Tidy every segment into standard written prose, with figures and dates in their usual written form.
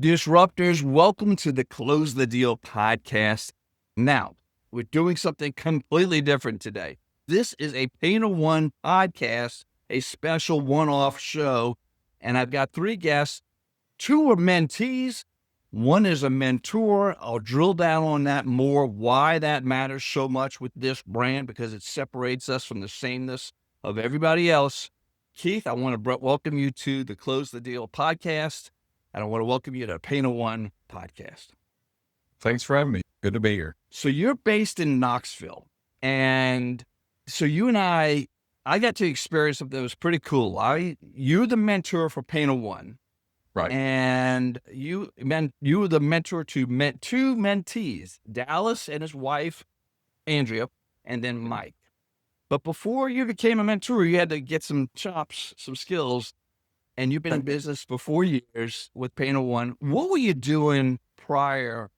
Disruptors, welcome to the Close the Deal podcast. Now, we're doing something completely different today. This is a Painter1 podcast, a special one-off show, and I've got three guests. Two are mentees. One is a mentor. I'll drill down on that more, why that matters so much with this brand, because it separates us from the sameness of everybody else. Keith, I want to welcome you to the Close the Deal podcast. And I want to welcome you to Painter1 podcast. Thanks for having me. Good to be here. So you're based in Knoxville. And so you and I got to experience something that was pretty cool. You're the mentor for Painter1. Right. And you were the mentor to two mentees, Dallas and his wife, Andrea, and then Mike. But before you became a mentor, you had to get some chops, some skills. And you've been in business for 4 years with Painter1. What were you doing prior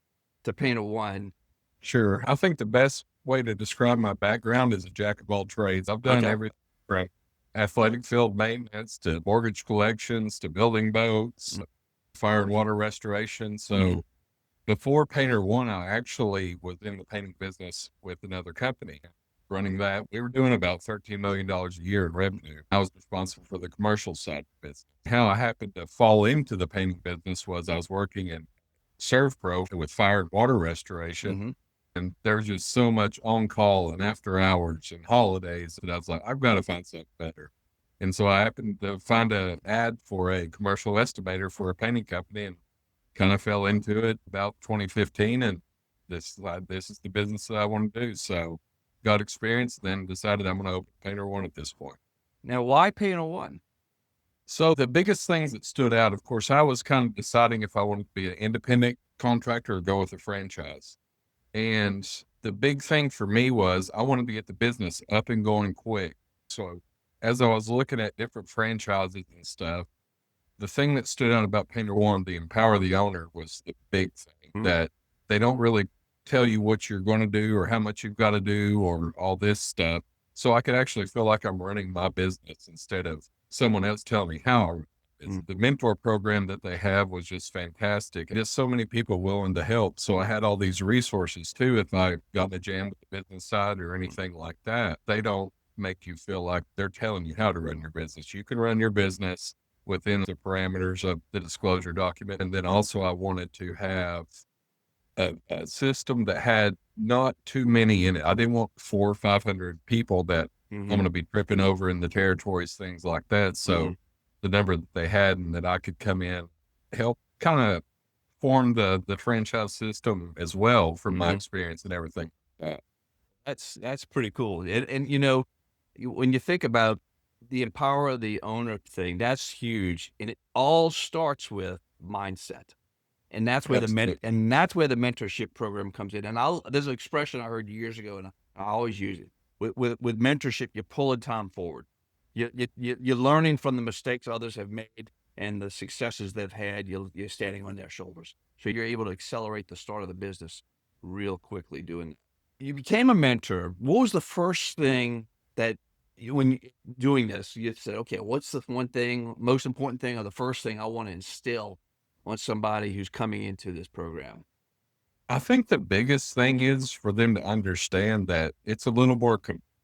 to Painter1? Sure. I think the best way to describe my background is a jack of all trades. I've done everything from athletic field maintenance to mortgage collections to building boats, fire and water restoration. So before Painter1, I actually was in the painting business with another company. Running that, we were doing about $13 million a year in revenue. I was responsible for the commercial side of the business. How I happened to fall into the painting business was I was working in ServPro with fire and water restoration. And there's just so much on call and after hours and holidays that I was like, I've got to find something better. And so I happened to find an ad for a commercial estimator for a painting company and kind of fell into it about 2015. And this is the business that I want to do. So got experience, then decided I'm going to open Painter1 at this point. Now, why Painter1? So the biggest things that stood out, of course, I was kind of deciding if I wanted to be an independent contractor or go with a franchise. And the big thing for me was I wanted to get the business up and going quick. So as I was looking at different franchises and stuff, the thing that stood out about Painter1, the empower the owner, was the big thing, that they don't really tell you what you're going to do or how much you've got to do or all this stuff. So I could actually feel like I'm running my business instead of someone else telling me how I run it. The mentor program that they have was just fantastic. And just so many people willing to help. So I had all these resources too. If I got in a jam with the business side or anything like that, they don't make you feel like they're telling you how to run your business. You can run your business within the parameters of the disclosure document. And then also I wanted to have a system that had not too many in it. I didn't want 400 or 500 people that I'm going to be tripping over in the territories, things like that. So the number that they had and that I could come in, help kind of form the franchise system as well from my experience and everything. That's pretty cool. And you know, when you think about the empower the owner thing, that's huge. And it all starts with mindset. And that's where the mentorship program comes in. And there's an expression I heard years ago, and I always use it. With mentorship, you're pulling time forward. You're learning from the mistakes others have made and the successes they've had. You're standing on their shoulders, so you're able to accelerate the start of the business real quickly doing it. You became a mentor. What was the first thing that when you doing this, you said, okay, what's the one thing, most important thing, or the first thing I want to instill on somebody who's coming into this program? I think the biggest thing is for them to understand that it's a little more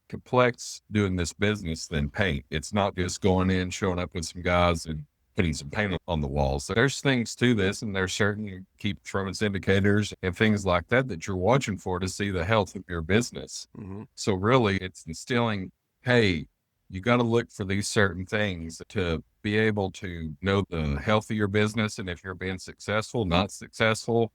complex doing this business than paint. It's not just going in, showing up with some guys and putting some paint on the walls. There's things to this, and there's certain key performance indicators and things like that you're watching for to see the health of your business. So really it's instilling, hey, you got to look for these certain things to be able to know the health of your business. And if you're being successful, not successful,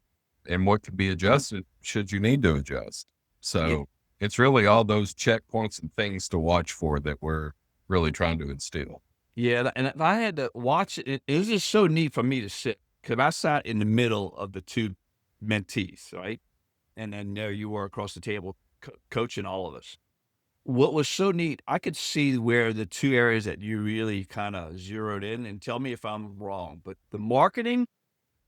and what could be adjusted should you need to adjust. So it's really all those checkpoints and things to watch for that we're really trying to instill. Yeah. And if I had to watch it, it was just so neat for me to sit, because I sat in the middle of the two mentees, right? And then there you were across the table coaching all of us. What was so neat, I could see where the two areas that you really kind of zeroed in, and tell me if I'm wrong, but the marketing,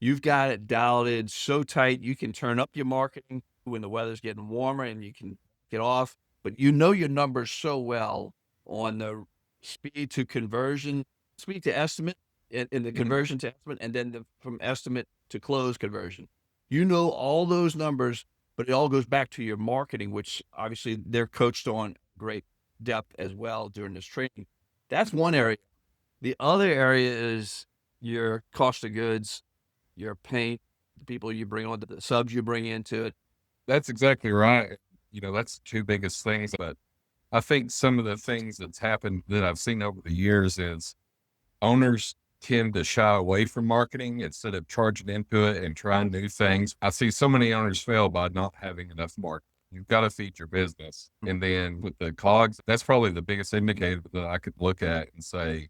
you've got it dialed in so tight. You can turn up your marketing when the weather's getting warmer and you can get off, but you know your numbers so well on the speed to conversion, speed to estimate, in the Mhm. conversion to estimate, and then from estimate to close conversion. You know all those numbers, but it all goes back to your marketing, which obviously they're coached on great depth as well during this training. That's one area. The other area is your cost of goods, your paint, the people you bring on, the subs you bring into it. That's exactly right. That's the 2 biggest things, but I think some of the things that's happened that I've seen over the years is owners tend to shy away from marketing instead of charging into it and trying new things. I see so many owners fail by not having enough marketing. You've got to feed your business. And then with the COGS, that's probably the biggest indicator that I could look at and say,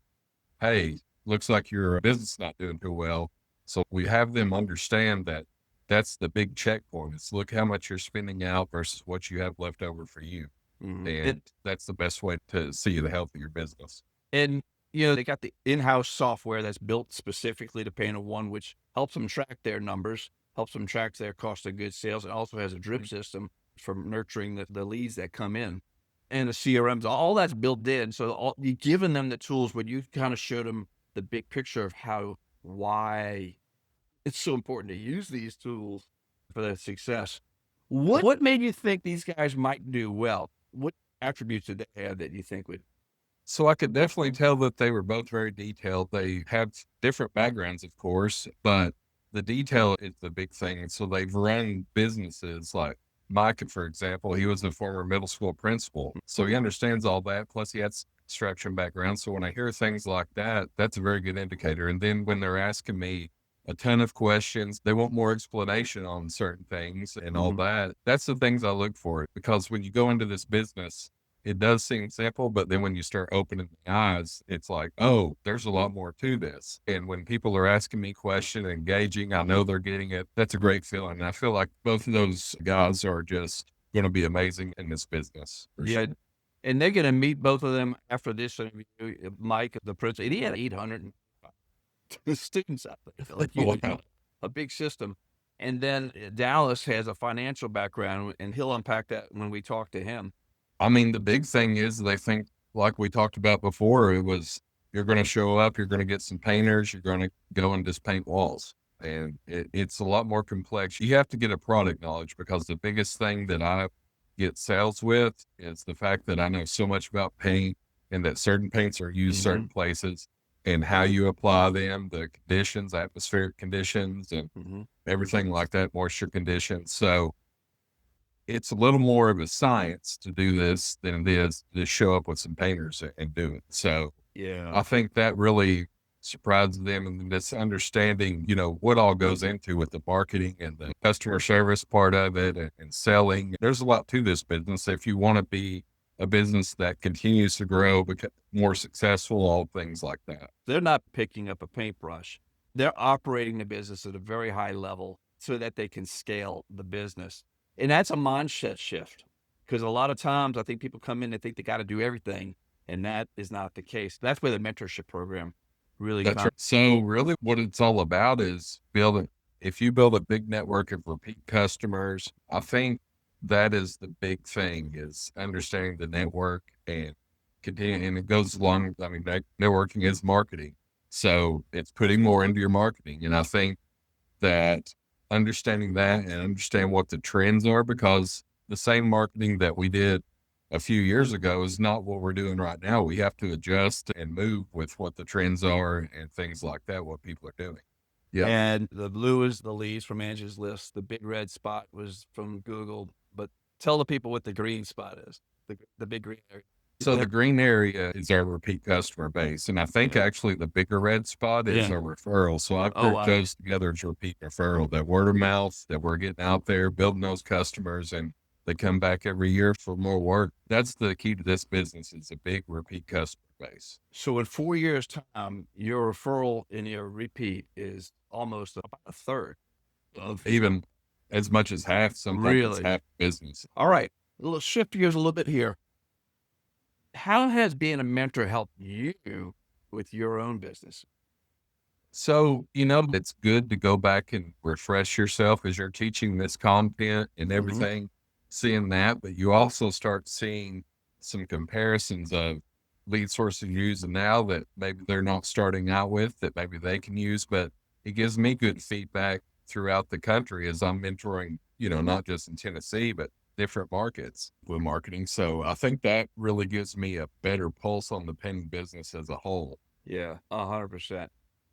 hey, looks like your business is not doing too well. So we have them understand that that's the big checkpoint. It's look how much you're spending out versus what you have left over for you. Mhm. And that's the best way to see the health of your business. And, you know, they got the in-house software that's built specifically to Painter1, which helps them track their numbers, helps them track their cost of goods sales, and also has a drip system for nurturing the leads that come in. And the CRMs, all that's built in. So you've given them the tools, but you kind of showed them the big picture of why it's so important to use these tools for their success. What made you think these guys might do well? What attributes did they have that you think would? So I could definitely tell that they were both very detailed. They have different backgrounds, of course, but the detail is the big thing. So they've run businesses like Micah, for example. He was a former middle school principal. So he understands all that. Plus, he has construction background. So when I hear things like that, that's a very good indicator. And then when they're asking me a ton of questions, they want more explanation on certain things and all Mhm. that. That's the things I look for because when you go into this business, it does seem simple, but then when you start opening the eyes, it's like, oh, there's a lot more to this. And when people are asking me questions, engaging, I know they're getting it. That's a great feeling. And I feel like both of those guys are just going to be amazing in this business for Yeah, sure. and they're gonna meet both of them after this interview. Mike, the principal, and he had 800 students out there, like you, Wow. a big system. And then Dallas has a financial background, and he'll unpack that when we talk to him. I mean, the big thing is they think, like we talked about before, it was you're going to show up, you're going to get some painters, you're going to go and just paint walls. And it's a lot more complex. You have to get a product knowledge because the biggest thing that I get sales with is the fact that I know so much about paint and that certain paints are used certain Mhm, places and how you apply them, the conditions, atmospheric conditions, and mhm. everything like that, moisture conditions. So, it's a little more of a science to do this than it is to just show up with some painters and do it. So Yeah. I think that really surprises them and this understanding, what all goes into with the marketing and the customer service part of it and selling. There's a lot to this business. If you want to be a business that continues to grow, become more successful, all things like that. They're not picking up a paintbrush. They're operating the business at a very high level so that they can scale the business. And that's a mindset shift because a lot of times I think people come in and think they got to do everything, and that is not the case. That's where the mentorship program really That's comes. right. So really what it's all about is building if you build a big network of repeat customers, I think that is the big thing is understanding the network and continue and it goes along. I mean, networking is marketing. So it's putting more into your marketing. And I think that understanding that and understand what the trends are because the same marketing that we did a few years ago is not what we're doing right now. We have to adjust and move with what the trends are and things like that, what people are doing. Yeah. And the blue is the leads from Angie's List. The big red spot was from Google. But tell the people what the green spot is. The big green area. So the green area is our repeat customer base. And I think Yeah. actually the bigger red spot is Yeah. our referral. So I've Oh grouped wow. those together as repeat referral, that word of mouth that we're getting out there, building those customers and they come back every year for more work. That's the key to this business is a big repeat customer base. So in 4 years' time, your referral and your repeat is almost about a third of Even as much as half, sometimes it's really. half business. All right. Let's shift gears a little bit here. How has being a mentor helped you with your own business? So, it's good to go back and refresh yourself as you're teaching this content and Hmm. everything, seeing that, but you also start seeing some comparisons of lead sources using now that maybe they're not starting out with that maybe they can use, but it gives me good feedback throughout the country as I'm mentoring, not just in Tennessee, but different markets with marketing. So I think that really gives me a better pulse on the painting business as a whole. Yeah, 100%.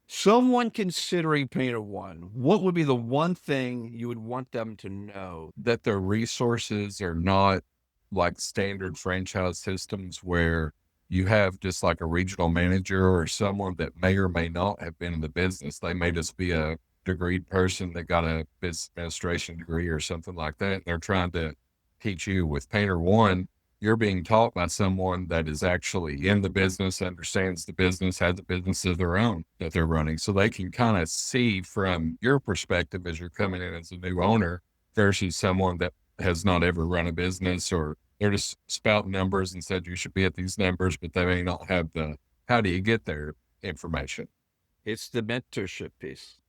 Someone considering Painter1, what would be the one thing you would want them to know? That their resources are not like standard franchise systems where you have just like a regional manager or someone that may or may not have been in the business. They may just be a degreed person that got a business administration degree or something like that. They're trying to teach you. With Painter1, you're being taught by someone that is actually in the business, understands the business, has a business of their own that they're running. So they can kind of see from your perspective as you're coming in as a new owner versus someone that has not ever run a business, or they're just spouting numbers and said you should be at these numbers, but they may not have the how do you get their information. It's the mentorship piece.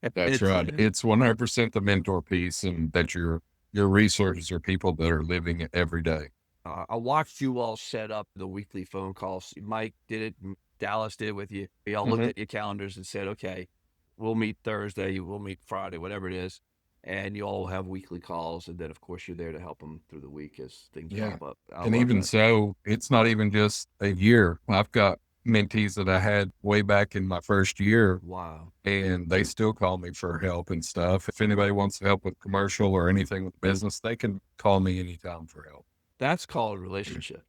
That's It's right. It's 100% the mentor piece, and that your resources are people that are living it every day. I watched you all set up the weekly phone calls. Mike did it, Dallas did it with you. We all looked Mhm. at your calendars and said, okay, we'll meet Thursday, we'll meet Friday, whatever it is. And you all have weekly calls. And then, of course, you're there to help them through the week as things Yeah. pop up. I And love even that. so, it's not even just a year. I've got mentees that I had way back in my first year, Wow. and they still call me for help and stuff. If anybody wants to help with commercial or anything with business, they can call me anytime for help. That's called a relationship.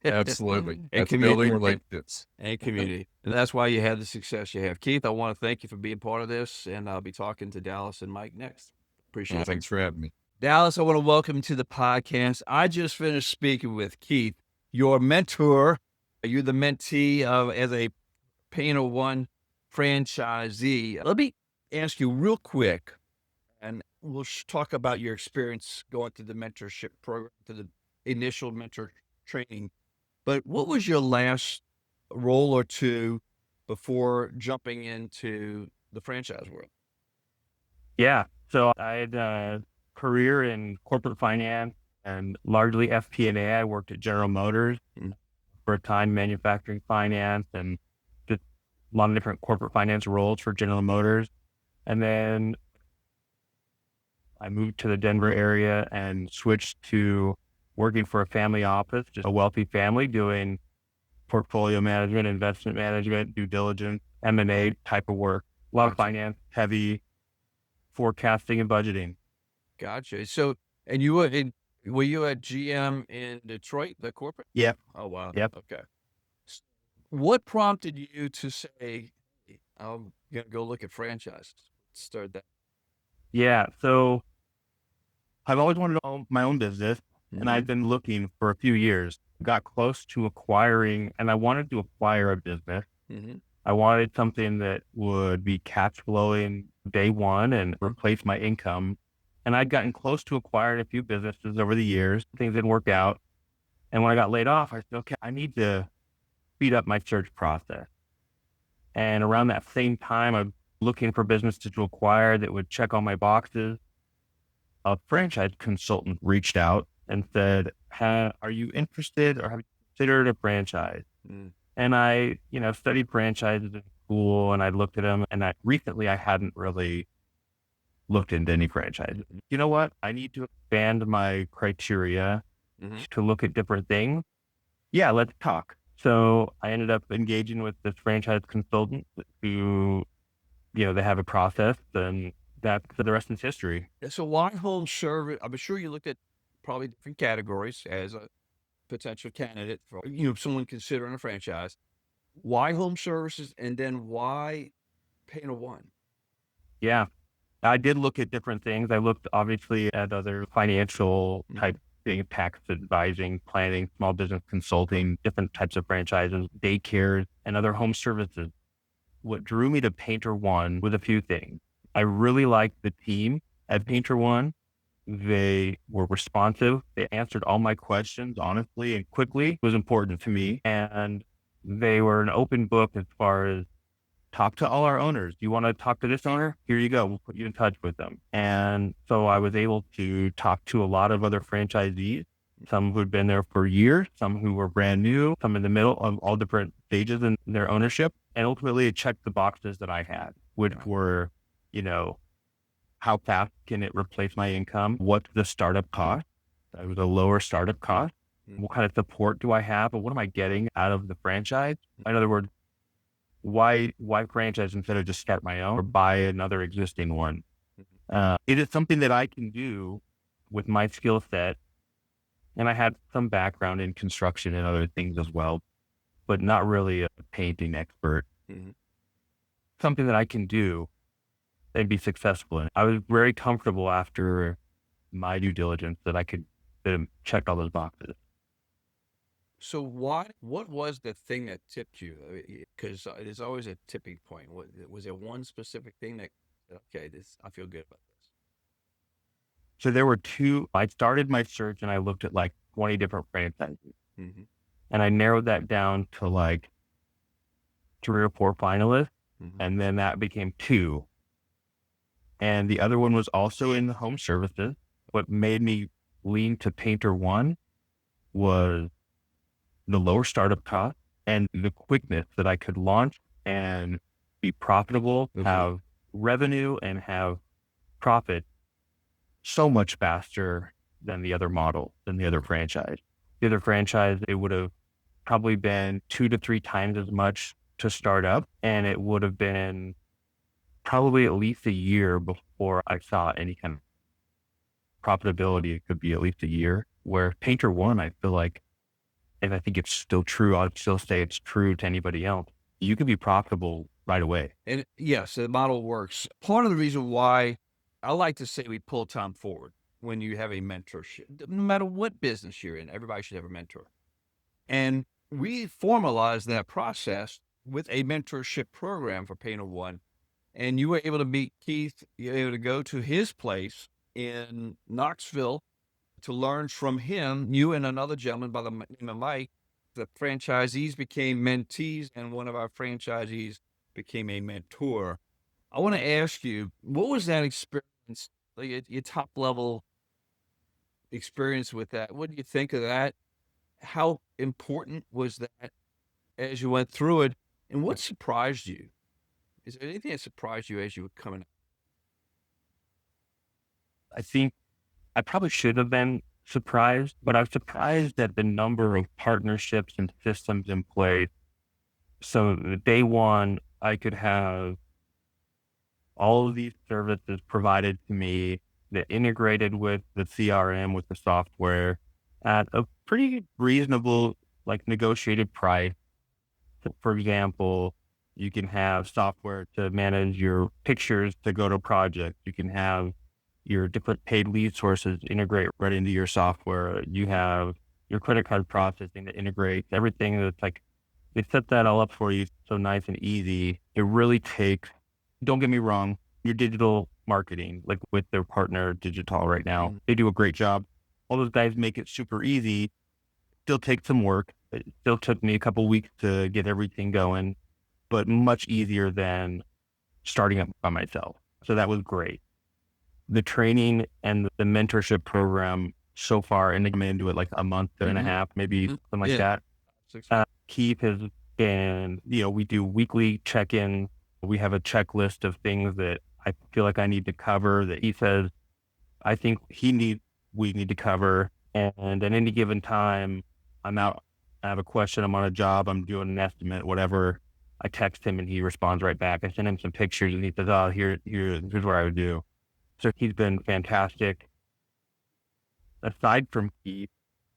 Absolutely. And That's building community. relationships. And community. And that's why you have the success you have. Keith, I want to thank you for being part of this. And I'll be talking to Dallas and Mike next. Appreciate it. Thanks for having me. Dallas, I want to welcome you to the podcast. I just finished speaking with Keith, your mentor. You're the mentee as a Painter1 franchisee. Let me ask you real quick, and we'll talk about your experience going through the mentorship program, to the initial mentor training. But what was your last role or two before jumping into the franchise world? Yeah. So I had a career in corporate finance and largely FP&A. I worked at General Motors Mm. for a time, manufacturing finance, and just a lot of different corporate finance roles for General Motors. And then I moved to the Denver area and switched to working for a family office, just a wealthy family doing portfolio management, investment management, due diligence, M&A type of work. A lot of Gotcha. finance, heavy forecasting and budgeting. Gotcha. So, and were you at GM in Detroit, the corporate? Yep. Oh, wow. Yep. Okay. What prompted you to say, "Hey, I'm going to go look at franchises"? Start that. Yeah. So I've always wanted to own my own business, and I've been looking for a few years. Got close to acquiring, and I wanted to acquire a business. Mm-hmm. I wanted something that would be cash flowing day one and replace my income. And I'd gotten close to acquiring a few businesses over the years. Things didn't work out. And when I got laid off, I said, okay, I need to speed up my search process. And around that same time, I'm looking for businesses to acquire that would check all my boxes. A franchise consultant reached out and said, are you interested or have you considered a franchise? Mm. And I, studied franchises in school, and I looked at them, and recently I hadn't really looked into any franchise. You know what? I need to expand my criteria to look at different things. Yeah, let's talk. So I ended up engaging with this franchise consultant who, they have a process, and that's the rest is history. So why home service? I'm sure you looked at probably different categories as a potential candidate for, someone considering a franchise. Why home services? And then why Painter1? Yeah. I did look at different things. I looked obviously at other financial type things, tax advising, planning, small business consulting, different types of franchises, daycares, and other home services. What drew me to Painter1 was a few things. I really liked the team at Painter1. They were responsive. They answered all my questions honestly and quickly. It was important to me. And they were an open book as far as talk to all our owners. Do you want to talk to this owner? Here you go. We'll put you in touch with them. And so I was able to talk to a lot of other franchisees some who'd been there for years, some who were brand new, some in the middle of all different stages in their ownership. And ultimately it checked the boxes that I had, which were, you know, how fast can it replace my income? What's the startup cost? It was a lower startup cost. What kind of support do I have? And what am I getting out of the franchise? In other words, why franchise instead of just start my own or buy another existing one? It is something that I can do with my skill set. And I had some background in construction and other things as well, but not really a painting expert. Something that I can do and be successful in. I was very comfortable after my due diligence that I could check all those boxes. So what was the thing that tipped you? Because there's always a tipping point. Was there one specific thing that, okay, I feel good about this? So there were two. I started my search and I looked at like 20 different franchises. And I narrowed that down to like 3 or 4 finalists. And then that became 2. And the other one was also in the home services. What made me lean to Painter1 was the lower startup cost and the quickness that I could launch and be profitable, have revenue and have profit so much faster than the other model, than the other franchise. The other franchise, it would have probably been 2 to 3 times as much to start up. And it would have been probably at least a year before I saw any kind of profitability. It could be at least a year, where Painter1, I feel like, and I think it's still true, I'd still say it's true to anybody else, you can be profitable right away. And yes, the model works. Part of the reason why I like to say we pull time forward when you have a mentorship, no matter what business you're in, everybody should have a mentor. And we formalized that process with a mentorship program for Painter1. And you were able to meet Keith, you were able to go to his place in Knoxville to learn from him. You and another gentleman by the name of Mike, the franchisees became mentees, and one of our franchisees became a mentor. I want to ask you, what was that experience, like your top level experience with that? What do you think of that? How important was that as you went through it? And what surprised you? Is there anything that surprised you as you were coming up? I think I probably should have been surprised, but I was surprised at the number of partnerships and systems in place. So day one, I could have all of these services provided to me that integrated with the CRM, with the software at a pretty reasonable, like negotiated price. So for example, you can have software to manage your pictures to go to projects. You can have your different paid lead sources integrate right into your software. You have your credit card processing that integrates everything. That's like, they set that all up for you so nice and easy. It really takes, don't get me wrong, your digital marketing, like with their partner Digital right now, they do a great job. All those guys make it super easy. Still takes some work. It still took me a couple weeks to get everything going, but much easier than starting up by myself. So that was great. The training and the mentorship program so far, and I'm into it like a month and a half, maybe something like that. Keith has been, we do weekly check-in. We have a checklist of things that I feel like I need to cover that he says, I think we need to cover. And at any given time, I'm out, I have a question, I'm on a job, I'm doing an estimate, whatever. I text him and he responds right back. I send him some pictures and he says, oh, here's what I would do. So he's been fantastic. Aside from Keith,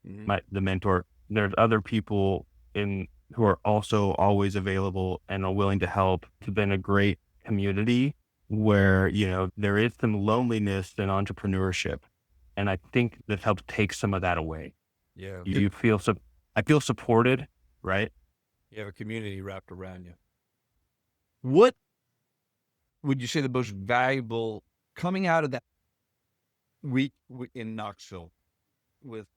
the mentor, there's other people who are also always available and are willing to help. It's been a great community where, there is some loneliness in entrepreneurship. And I think this helps take some of that away. Yeah. I feel supported, right? You have a community wrapped around you. What would you say the most valuable coming out of that week in Knoxville with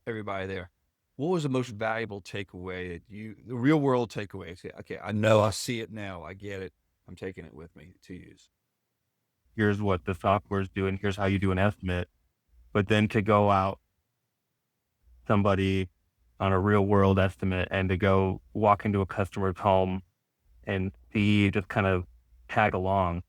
everybody there? What was the most valuable takeaway the real world takeaway? Say, okay, I know, I see it now, I get it, I'm taking it with me to use. Here's what the software is doing. Here's how you do an estimate. But then to go out somebody on a real world estimate and to go walk into a customer's home and see, just kind of tag along,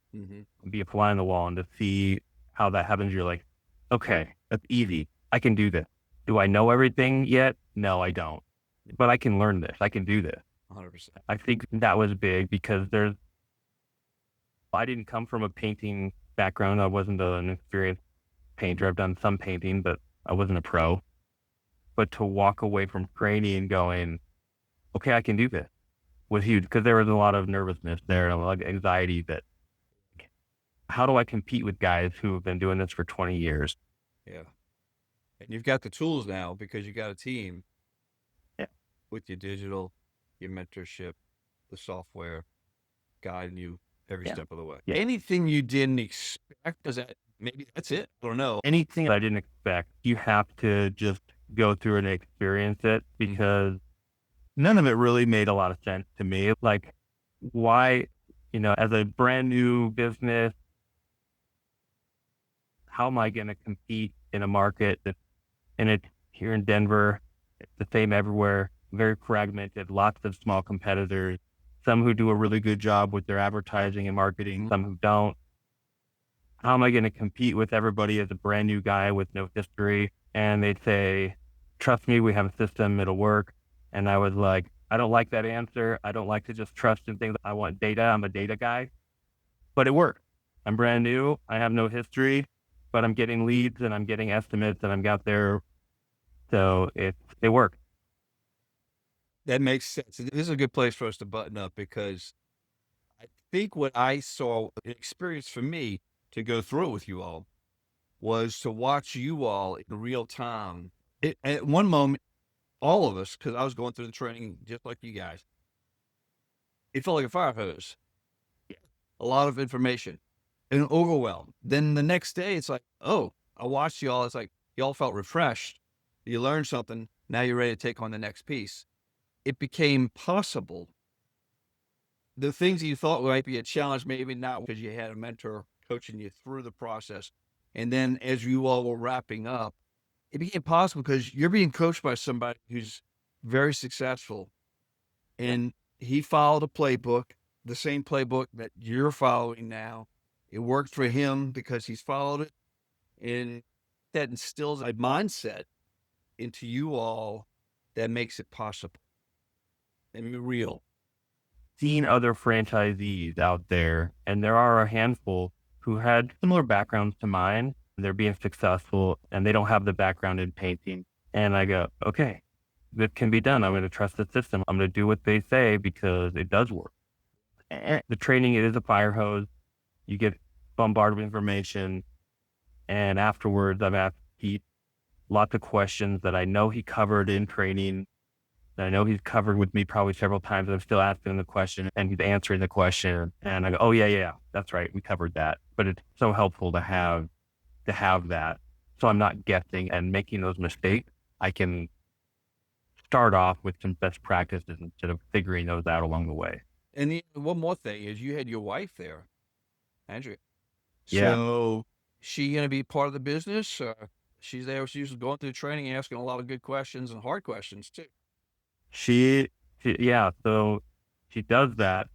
be a fly on the wall, and to see how that happens. You're like, okay, that's easy. I can do this. Do I know everything yet? No, I don't. But I can learn this. I can do this. 100%. I think that was big because I didn't come from a painting background. I wasn't an experienced painter. I've done some painting, but I wasn't a pro. But to walk away from training going, okay, I can do this, was huge because there was a lot of nervousness there and a lot of anxiety that, how do I compete with guys who have been doing this for 20 years? Yeah. And you've got the tools now because you got a team. Yeah. With your digital, your mentorship, the software guiding you every step of the way. Yeah. Anything you didn't expect? Maybe that's it. I don't know. Anything I didn't expect, you have to just go through and experience it because none of it really made a lot of sense to me. Like, why, as a brand new business, how am I going to compete in a market and it's here in Denver, it's the same everywhere, very fragmented, lots of small competitors, some who do a really good job with their advertising and marketing, some who don't. How am I going to compete with everybody as a brand new guy with no history? And they'd say, trust me, we have a system, it'll work. And I was like, I don't like that answer. I don't like to just trust in things. I want data. I'm a data guy. But it worked. I'm brand new. I have no history, but I'm getting leads and I'm getting estimates and I'm got there. So it worked. That makes sense. This is a good place for us to button up because I think what I saw, an experience for me to go through it with you all, was to watch you all in real time. At one moment, all of us, because I was going through the training just like you guys, it felt like a fire hose. A lot of information and overwhelmed. Then the next day, it's like, oh, I watched y'all. It's like y'all felt refreshed. You learned something. Now you're ready to take on the next piece. It became possible. The things that you thought might be a challenge, maybe not, because you had a mentor coaching you through the process. And then as you all were wrapping up, it became possible because you're being coached by somebody who's very successful. And he followed a playbook, the same playbook that you're following now. It worked for him because he's followed it. And that instills a mindset into you all that makes it possible and real. Seeing other franchisees out there, and there are a handful who had similar backgrounds to mine. They're being successful and they don't have the background in painting. And I go, okay, this can be done. I'm going to trust the system. I'm going to do what they say because it does work. And the training, it is a fire hose. You get bombarded with information. And afterwards, I've asked Pete lots of questions that I know he covered in training, that I know he's covered with me probably several times. I'm still asking the question and he's answering the question. And I go, oh, yeah, that's right. We covered that. But it's so helpful to have that. So I'm not guessing and making those mistakes. I can start off with some best practices instead of figuring those out along the way. And one more thing is you had your wife there, Andrea. Yeah. So she going to be part of the business? She's there. She's going through training, asking a lot of good questions and hard questions too. So she does that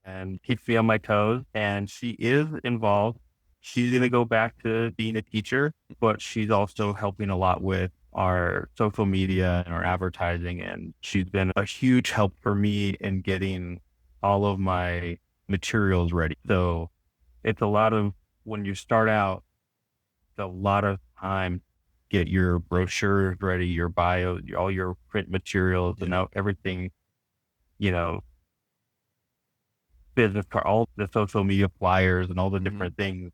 and keeps me on my toes, and she is involved. She's going to go back to being a teacher, but she's also helping a lot with our social media and our advertising. And she's been a huge help for me in getting all of my materials ready. So it's a lot of, when you start out, it's a lot of time, get your brochures ready, your bio, all your print materials and everything, business card, all the social media flyers and all the different things.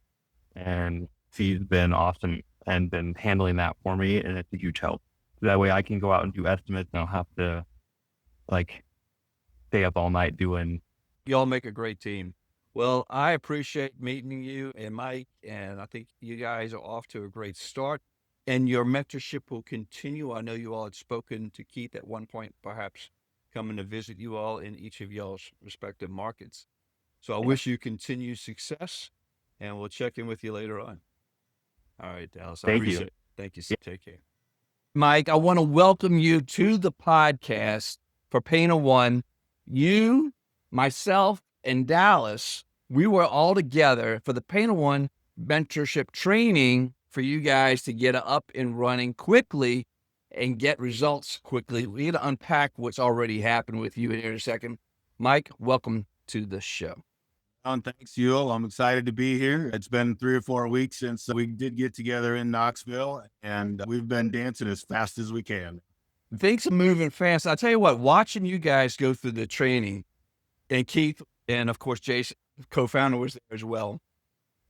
And she's been awesome and been handling that for me. And it's a huge help. That way I can go out and do estimates and I don't have to stay up all night doing. Y'all make a great team. Well, I appreciate meeting you and Mike, and I think you guys are off to a great start. And your mentorship will continue. I know you all had spoken to Keith at one point, perhaps coming to visit you all in each of y'all's respective markets. So I wish you continued success, and we'll check in with you later on. All right, Dallas. I Thank you. appreciate it. Thank you. Take care. Mike, I want to welcome you to the podcast for Painter1. You, myself, and Dallas, we were all together for the Painter1 mentorship training for you guys to get up and running quickly and get results quickly. We need to unpack what's already happened with you in here in a second. Mike, welcome to the show. Thanks, Ewell. I'm excited to be here. It's been 3 or 4 weeks since we did get together in Knoxville, and we've been dancing as fast as we can. Things are moving fast. I'll tell you what, watching you guys go through the training, and Keith, and of course, Jason, co-founder, was there as well.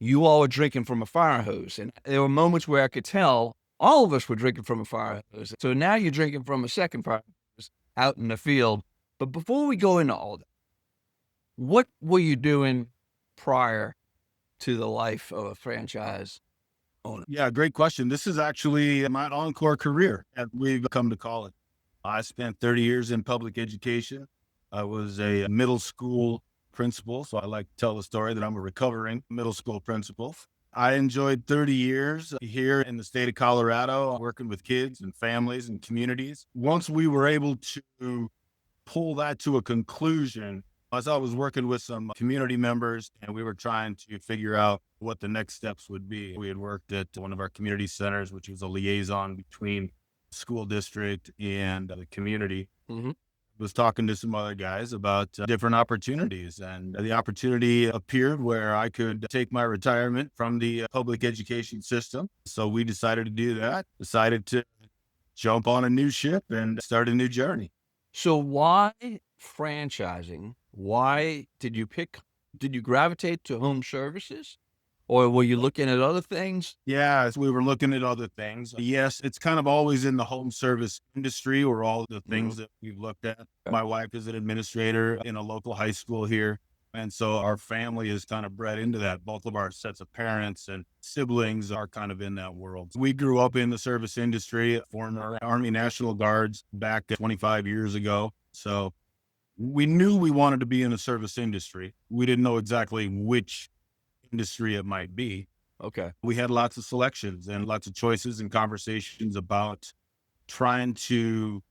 You all were drinking from a fire hose. And there were moments where I could tell all of us were drinking from a fire hose. So now you're drinking from a second fire hose out in the field. But before we go into all that, what were you doing prior to the life of a franchise owner? Yeah, great question. This is actually my encore career, as we've come to call it. I spent 30 years in public education. I was a middle school principal, so I like to tell the story that I'm a recovering middle school principal. I enjoyed 30 years here in the state of Colorado, working with kids and families and communities. Once we were able to pull that to a conclusion, as I was working with some community members and we were trying to figure out what the next steps would be. We had worked at one of our community centers, which was a liaison between school district and the community. Mm-hmm. Was talking to some other guys about different opportunities, and the opportunity appeared where I could take my retirement from the public education system. So we decided to do that, decided to jump on a new ship and start a new journey. So why franchising? Why did you gravitate to home services? Or were you looking at other things? Yeah, as we were looking at other things. Yes, it's kind of always in the home service industry or all the things that we've looked at. My wife is an administrator in a local high school here. And so our family is kind of bred into that. Both of our sets of parents and siblings are kind of in that world. We grew up in the service industry, former Army National Guards back 25 years ago. So we knew we wanted to be in the service industry. We didn't know exactly which industry it might be. Okay. We had lots of selections and lots of choices and conversations about trying to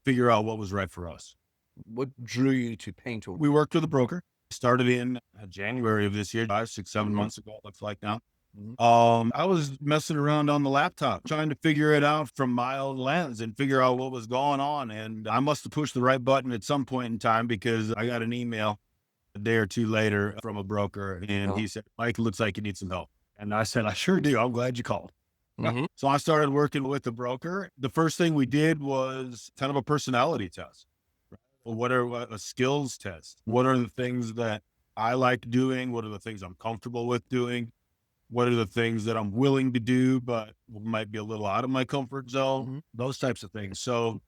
figure out what was right for us. What drew you to Painter? We worked with a broker. Started in January of this year, 5, 6, 7 months ago, it looks like now. I was messing around on the laptop, trying to figure it out from my own lens and figure out what was going on. And I must have pushed the right button at some point in time, because I got an email a day or two later from a broker, and he said, "Mike, looks like you need some help." And I said, "I sure do. I'm glad you called." Mm-hmm. So I started working with the broker. The first thing we did was kind of a personality test. What are a skills test? What are the things that I like doing? What are the things I'm comfortable with doing? What are the things that I'm willing to do, but might be a little out of my comfort zone? Those types of things. So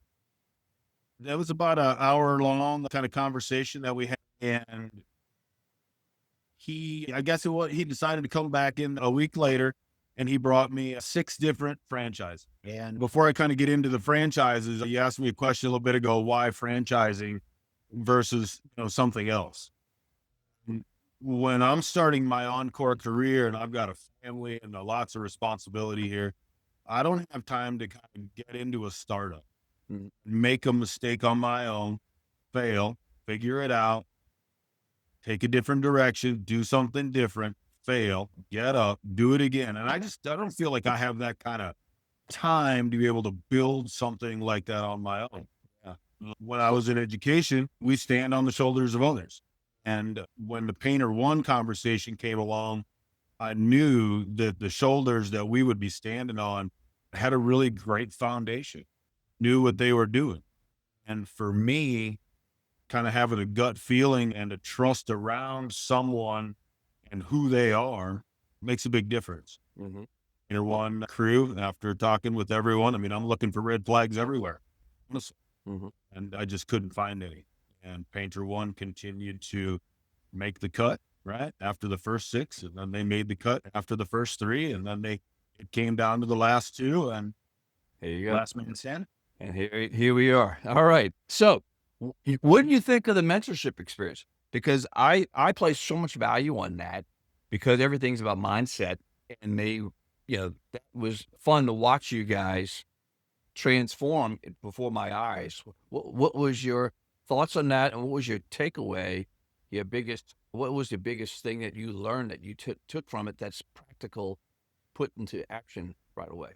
that was about an hour long kind of conversation that we had. And he decided to come back in a week later, and he brought me 6 different franchises. And before I kind of get into the franchises, you asked me a question a little bit ago, why franchising versus something else? When I'm starting my encore career and I've got a family and lots of responsibility here, I don't have time to kind of get into a startup, make a mistake on my own, fail, figure it out, take a different direction, do something different, fail, get up, do it again. And I don't feel like I have that kind of time to be able to build something like that on my own. Yeah. When I was in education, we stand on the shoulders of others. And when the Painter1 conversation came along, I knew that the shoulders that we would be standing on had a really great foundation, knew what they were doing. And for me, kind of having a gut feeling and a trust around someone and who they are makes a big difference. Painter1 crew, after talking with everyone, I mean, I'm looking for red flags everywhere, honestly. And I just couldn't find any. And Painter1 continued to make the cut, right, after the first 6, and then they made the cut after the first 3, and then it came down to the last 2, and here you go. Last man standing. And here we are. All right. So what do you think of the mentorship experience? Because I place so much value on that, because everything's about mindset, and that was fun to watch you guys transform before my eyes. What was your thoughts on that, and what was your takeaway? What was the biggest thing that you learned that you took from it that's practical, put into action right away?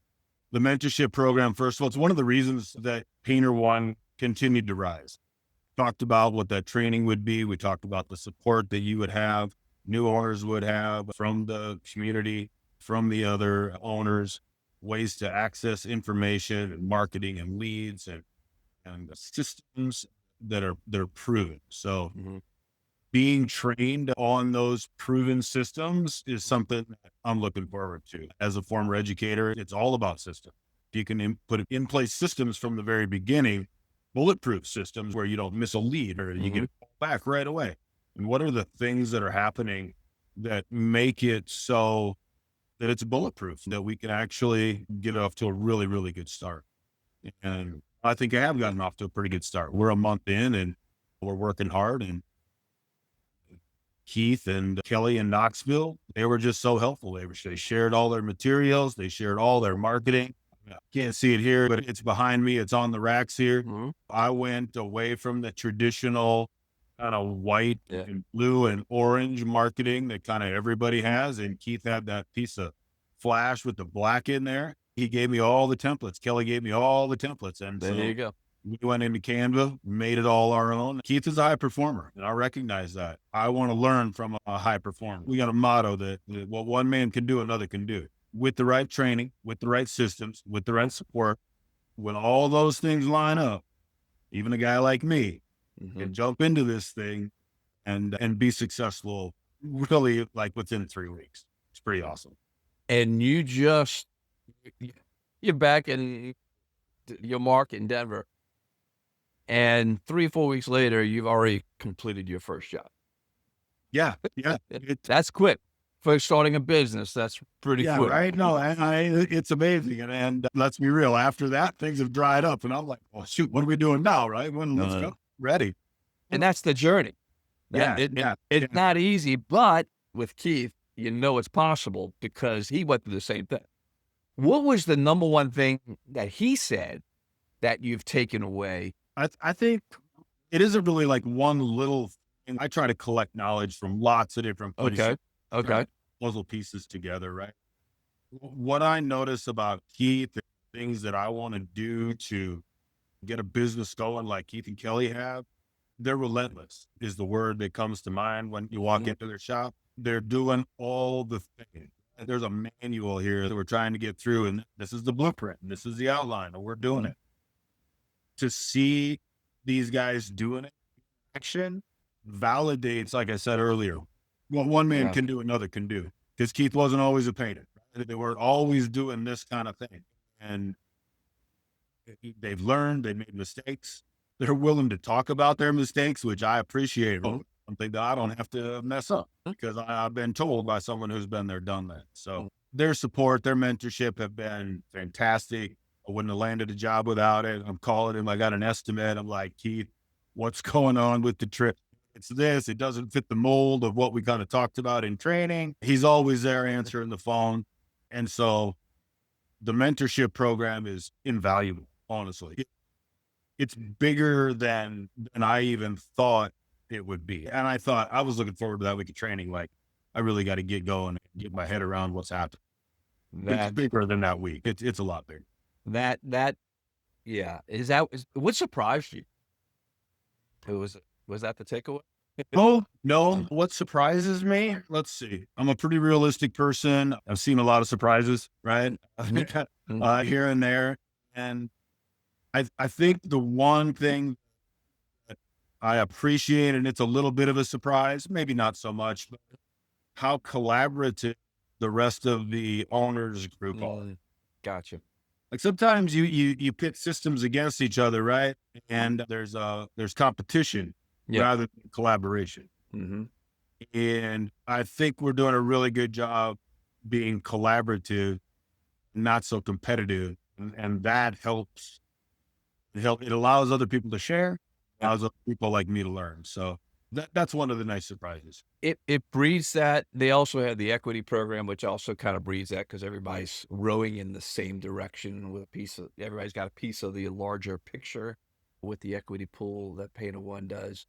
The mentorship program, first of all, it's one of the reasons that Painter1 continued to rise. Talked about what that training would be. We talked about the support that you would have, new owners would have from the community, from the other owners, ways to access information and marketing and leads and systems that are proven. So being trained on those proven systems is something that I'm looking forward to. As a former educator, it's all about systems. You can put in place systems from the very beginning, bulletproof systems where you don't miss a lead or you get it back right away. And what are the things that are happening that make it so that it's bulletproof, that we can actually get off to a really, really good start? And I think I have gotten off to a pretty good start. We're a month in and we're working hard, and Keith and Kelly in Knoxville, they were just so helpful. They shared all their materials. They shared all their marketing. Can't see it here, but it's behind me. It's on the racks here. I went away from the traditional kind of white and blue and orange marketing that kind of everybody has. And Keith had that piece of flash with the black in there. He gave me all the templates. Kelly gave me all the templates. And there you go. We went into Canva, made it all our own. Keith is a high performer, and I recognize that. I want to learn from a high performer. We got a motto that what one man can do, another can do. With the right training, with the right systems, with the right support, when all those things line up, even a guy like me can jump into this thing and be successful really like within 3 weeks. It's pretty awesome. And you're back in your mark in Denver. And 3 or 4 weeks later, you've already completed your first job. Yeah. That's quick. For starting a business, that's pretty quick. Right? No, it's amazing. And let's be real, after that, things have dried up. And I'm like, oh, shoot, what are we doing now, right? Let's go. Ready. And that's the journey. It's not easy, but with Keith, you know it's possible because he went through the same thing. What was the number one thing that he said that you've taken away? I think it isn't really like one little thing. I try to collect knowledge from lots of different places. Okay. Puzzle pieces together, right? What I notice about Keith, the things that I want to do to get a business going like Keith and Kelly have, they're relentless is the word that comes to mind when you walk into their shop. They're doing all the things. There's a manual here that we're trying to get through, and this is the blueprint, and this is the outline, and we're doing it. To see these guys doing it in action validates, like I said earlier, what one man can do, another can do. Because Keith wasn't always a painter. Right? They weren't always doing this kind of thing. And they've learned, they made mistakes. They're willing to talk about their mistakes, which I appreciate. Something that I don't have to mess up because I've been told by someone who's been there, done that. So their support, their mentorship have been fantastic. I wouldn't have landed a job without it. I'm calling him. I got an estimate. I'm like, Keith, what's going on with the trip? It's this. It doesn't fit the mold of what we kind of talked about in training. He's always there answering the phone. And so the mentorship program is invaluable, honestly. It's bigger than I even thought it would be. And I was looking forward to that week of training. Like, I really got to get going and get my head around what's happening. It's bigger than that week. It's a lot bigger. What surprised you? Was that the takeaway? No. What surprises me? Let's see. I'm a pretty realistic person. I've seen a lot of surprises, right? Here and there. And I think the one thing that I appreciate, and it's a little bit of a surprise, maybe not so much, but how collaborative the rest of the owners group are. Gotcha. Like sometimes you pit systems against each other, right? And there's competition rather than collaboration. And I think we're doing a really good job being collaborative, not so competitive. And that helps. It allows other people to share, allows other people like me to learn. So That's one of the nice surprises. It breeds that. They also have the equity program, which also kind of breeds that because everybody's rowing in the same direction with everybody's got a piece of the larger picture with the equity pool that Painter1 does.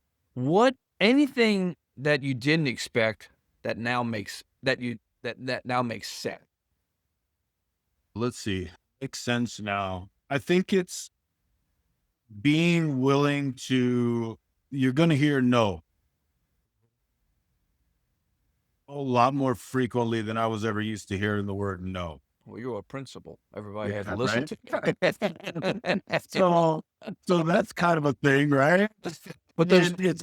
Anything that you didn't expect that now makes that now makes sense? Let's see. Makes sense now. I think it's being willing to, you're going to hear no a lot more frequently than I was ever used to hearing the word no. Well, you're a principal. Everybody Yeah, had to listen right? to. So that's kind of a thing, right? But there's And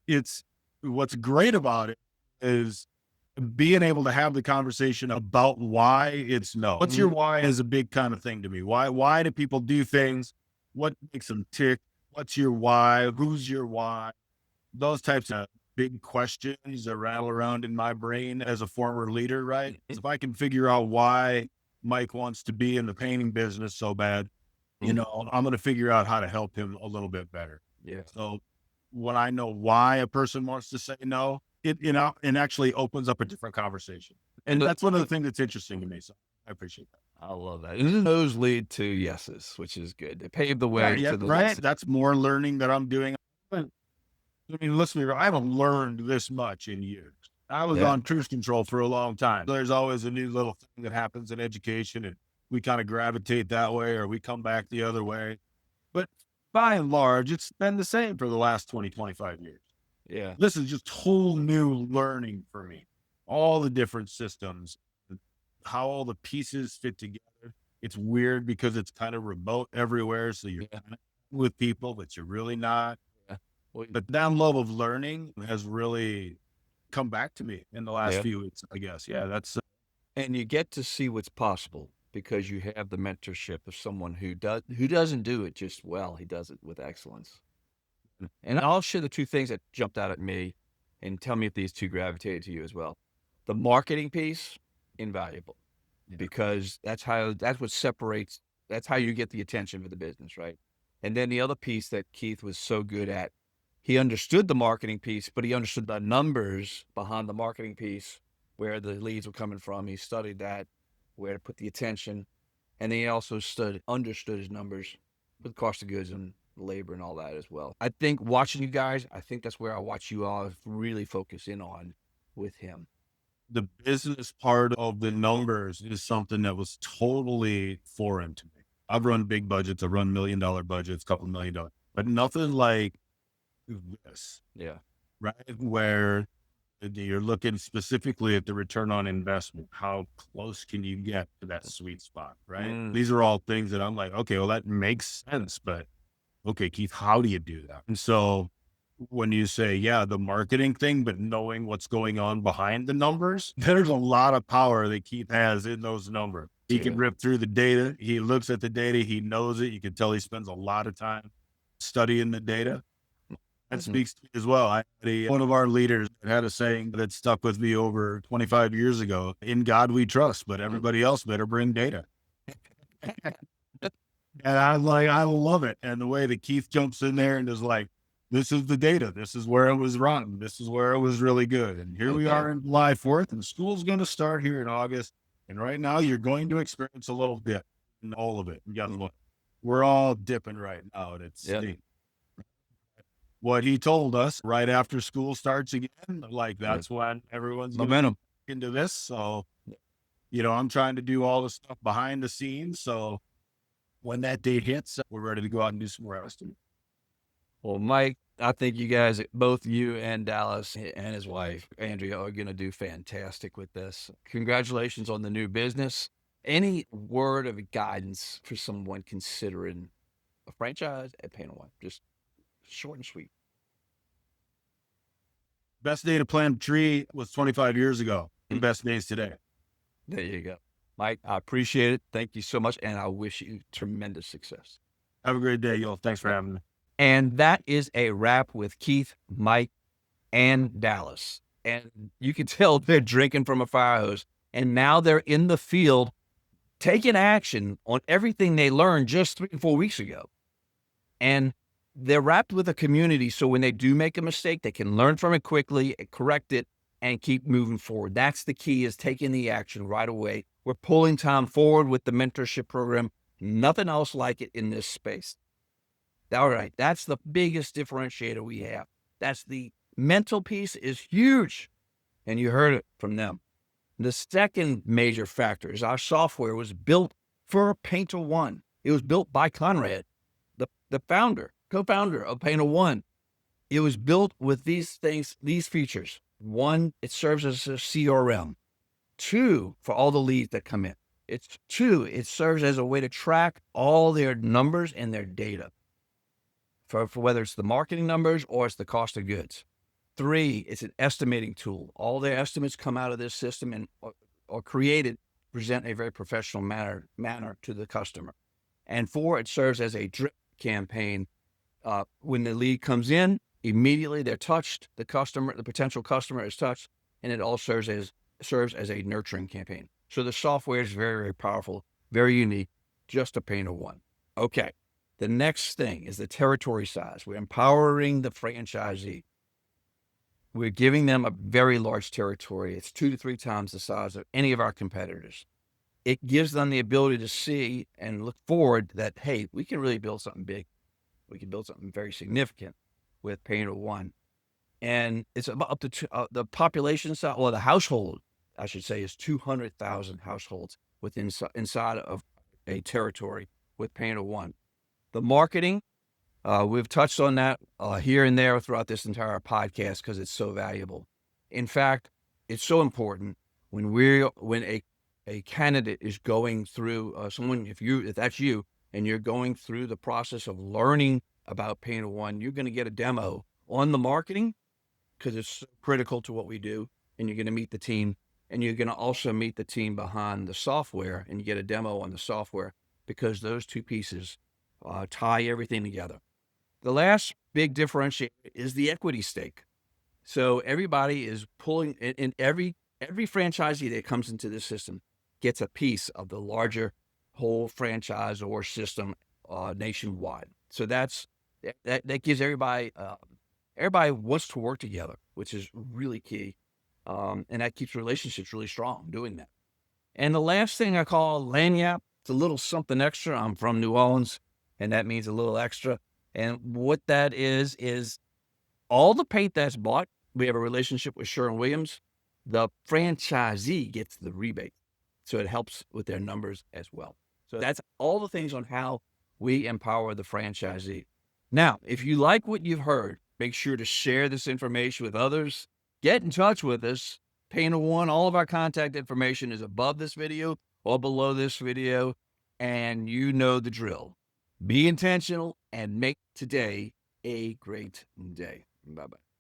it's what's great about it is being able to have the conversation about why it's no. What's your why is a big kind of thing to me. Why do people do things? What makes them tick? What's your why? Who's your why? Those types of big questions that rattle around in my brain as a former leader, right? If I can figure out why Mike wants to be in the painting business so bad, I'm going to figure out how to help him a little bit better. yeah. So when I know why a person wants to say no, it actually opens up a different conversation. And that's one of the things that's interesting to me. So I appreciate that. I love that. And those lead to yeses, which is good. They pave the way Yeah, to the right. yeses. That's more learning that I'm doing. I mean, listen, I haven't learned this much in years. I was on cruise control for a long time. There's always a new little thing that happens in education, and we kind of gravitate that way or we come back the other way. But by and large, it's been the same for the last 20, 25 years. Yeah. This is just whole new learning for me. All the different systems, how all the pieces fit together. It's weird because it's kind of remote everywhere. So you're with people, but you're really not. Yeah. Well, But that love of learning has really come back to me in the last Yeah. few weeks, I guess. Yeah, that's and you get to see what's possible because you have the mentorship of someone who doesn't do it just well. He does it with excellence. And I'll share the two things that jumped out at me and tell me if these two gravitated to you as well. The marketing piece, invaluable. Because that's what separates, that's how you get the attention for the business, right? And then the other piece that Keith was so good at, he understood the marketing piece, but he understood the numbers behind the marketing piece, where the leads were coming from. He studied that, where to put the attention. And then he also understood his numbers with cost of goods and labor and all that as well. I think watching you guys, I think that's where I watch you all really focus in on with him. the business part of the numbers is something that was totally foreign to me. I've run big budgets. I've run $1 million budgets, couple $1 million, but nothing like this, Yeah. right? Where you're looking specifically at the return on investment. How close can you get to that sweet spot, right? These are all things that I'm like, okay, well, that makes sense, but okay, Keith, how do you do that? And so when you say, yeah, the marketing thing, but knowing what's going on behind the numbers, there's a lot of power that Keith has in those numbers. He can rip through the data. He looks at the data. He knows it. You can tell he spends a lot of time studying the data. That speaks to me as well. One of our leaders had a saying that stuck with me over 25 years ago: in God we trust, but everybody else better bring data. And I'm like, I love it. And the way that Keith jumps in there and is like, this is the data. This is where it was run. This is where it was really good. And here we are in July 4th, and school's going to start here in August. And right now you're going to experience a little dip in all of it. And guess what? We're all dipping right now. And it's what he told us right after school starts again. Like, that's when everyone's momentum into this. So, I'm trying to do all the stuff behind the scenes. So when that date hits, we're ready to go out and do some more estimate. Well, Mike, I think you guys, both you and Dallas and his wife, Andrea, are going to do fantastic with this. Congratulations on the new business. Any word of guidance for someone considering a franchise at Painter1? Just short and sweet. Best day to plant a tree was 25 years ago. The best days today. There you go. Mike, I appreciate it. Thank you so much. And I wish you tremendous success. Have a great day, y'all. Thanks for having me. And that is a wrap with Keith, Mike, and Dallas. And you can tell they're drinking from a fire hose. And now they're in the field taking action on everything they learned just 3 or 4 weeks ago. And they're wrapped with a community. So when they do make a mistake, they can learn from it quickly, correct it, and keep moving forward. That's the key, is taking the action right away. We're pulling Tom forward with the mentorship program. Nothing else like it in this space. All right. That's the biggest differentiator we have. That's the mental piece is huge. And you heard it from them. The second major factor is our software was built for Painter1. It was built by Conrad, the co-founder of Painter1. It was built with these things, these features. One, it serves as a CRM. Two, for all the leads that come in. It serves as a way to track all their numbers and their data for whether it's the marketing numbers or it's the cost of goods. Three, it's an estimating tool. All their estimates come out of this system and or created, present a very professional manner to the customer. And four, it serves as a drip campaign. When the lead comes in, immediately they're touched. The potential customer is touched, and it all serves as a nurturing campaign. So the software is very, very powerful, very unique, just a Painter1. Okay. The next thing is the territory size. We're empowering the franchisee. We're giving them a very large territory. It's 2 to 3 times the size of any of our competitors. It gives them the ability to see and look forward that, hey, we can really build something big. We can build something very significant with Painter1. And it's up to the population size, well, the household, I should say, is 200,000 households inside of a territory with Painter1. The marketing, we've touched on that here and there throughout this entire podcast because it's so valuable. In fact, it's so important when a candidate is going through if that's you and you're going through the process of learning about Painter1, you're going to get a demo on the marketing because it's so critical to what we do, and you're going to meet the team, and you're going to also meet the team behind the software, and you get a demo on the software because those two pieces tie everything together. The last big differentiator is the equity stake. So everybody is pulling in every franchisee that comes into this system gets a piece of the larger whole franchise or system nationwide. So that gives everybody wants to work together, which is really key. And that keeps relationships really strong doing that. And the last thing I call lanyap, it's a little something extra. I'm from New Orleans, and that means a little extra. And what that is all the paint that's bought, we have a relationship with Sherwin-Williams. The franchisee gets the rebate. So it helps with their numbers as well. So that's all the things on how we empower the franchisee. Now, if you like what you've heard, make sure to share this information with others. Get in touch with us. Painter1, all of our contact information is above this video or below this video. And you know the drill. Be intentional and make today a great day. Bye-bye.